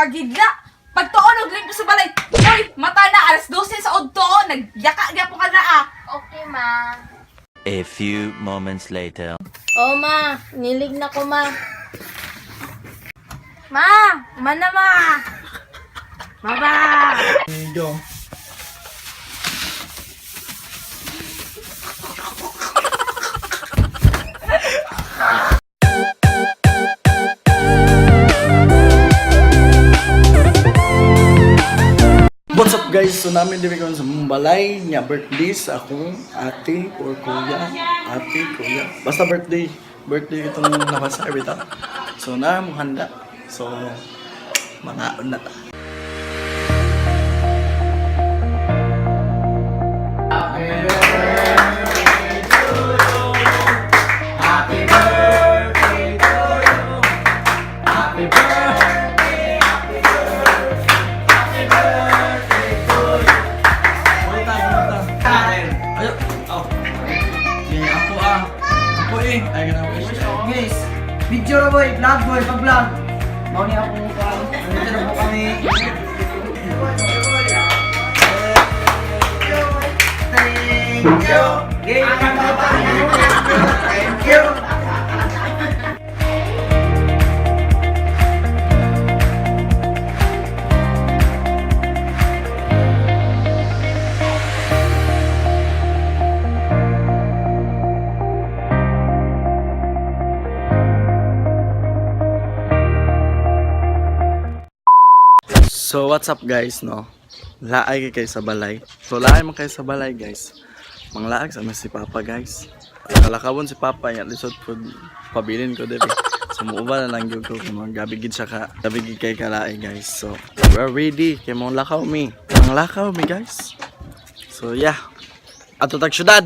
gidla. Pagtuon og limpo sa balay. Hoy, mata na alas 12 sa udto. Nagyaka gyapon ka na ah. Okay, ma. A few moments later. Oh, ma. Nilig na ko, ma. Ma! Mana, ma! Baba! Go. What's up guys? So namin dito sa balay niya birthday sa akong ate or kuya. Ate, kuya. Basta birthday. Birthday itong nakasabi ta. So na mo handa. So manaon na ta. Guys, video na boy, vlog boy, pag-vlog. Mau niya ako pa. Nandito na po kami. Thank you. Thank you. So what's up guys, no? Laay kayo sa balay. So laay man kayo sa balay guys. Manglaag sa si Papa guys. Kalakawon si Papa yan lisod po pabilin ko dito. So muuba na lang yung ko kung gabigid siya ka. Gabigid kay kalaay guys. So we're ready. Kaya mong lakaw me. Mang lakaw me guys. So yeah. Ato tag syudad.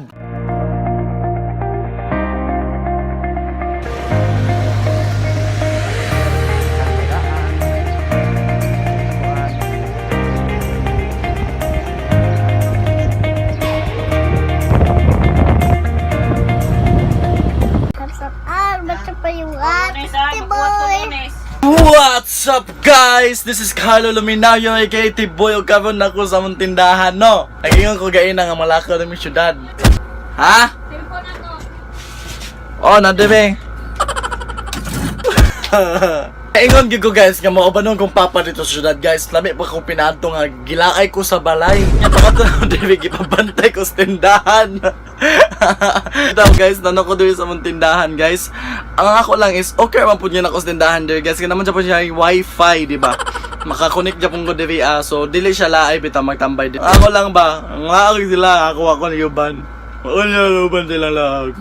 What's up guys? This is Carlo Luminario aka Boy o karon na ko sa mong tindahan no. Nagingon ko gain nga malakaw ng syudad. Ha? Cellphone ako. Oh, nadebe. Ingon gyud ko guys nga mao banon kong papa dito sa syudad guys. Lami pa ko pinadto nga gilaay ko sa balay. Nya pakato na debe gipabantay ko sa tindahan. Ito guys, nano ko dito sa mong tindahan guys. Ang ako lang is okay man pud niya na ko sa tindahan there guys. Kaya naman siya po siya wifi, di ba? Makakonect niya pong ko diri so dili siya laay bitaw magtambay dito. Ako lang ba? Nga sila ako ni Yuban. Wala ba silang lag?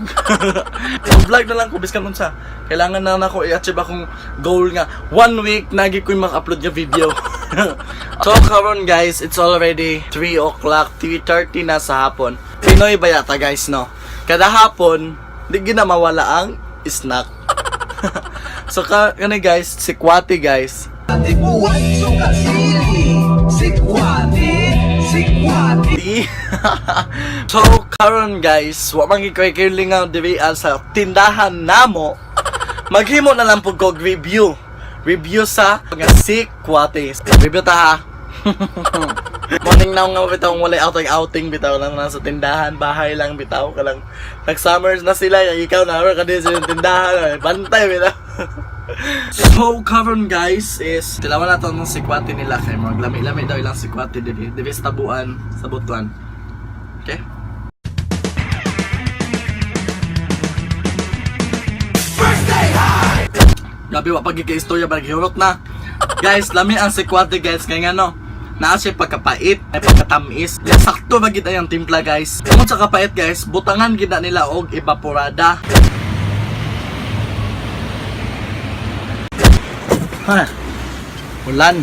So vlog na lang ko biskan nun sa. Kailangan na ako i-achieve akong goal nga 1 week nagi ko mak-upload yung video. So karon guys, it's already 3 o'clock, 3:30 na sa hapon. Pinoy ba yata guys no? Kada hapon, di gina mawala ang snack. So kani guys, si Kwati guys. So karon guys, wa man gikoy lingaw diri sa tindahan namo. Maghimo na lang pud ko review sa nga si Kwati. Review ta ha. Morning now nga bitaw wala outing bitaw lang na sa tindahan, bahay lang bitaw ka lang. Nag-summers na sila, ikaw na ka din sa tindahan, bantay bitaw. So karon guys is tilawan nato ng sikwati nila kay maglami-lami daw ilang sikwati diri sa tabuan sa Butuan. Okay? Birthday high. Gabi wa pagi kay istorya baghirot na. Guys, lami ang sikwati guys kay ngano. Naa siya pagkapait, ay pagkatamis. Yan sakto magid ang timpla guys. Kung sa kapait guys, butangan gid nila og evaporada. Ha. Ulan.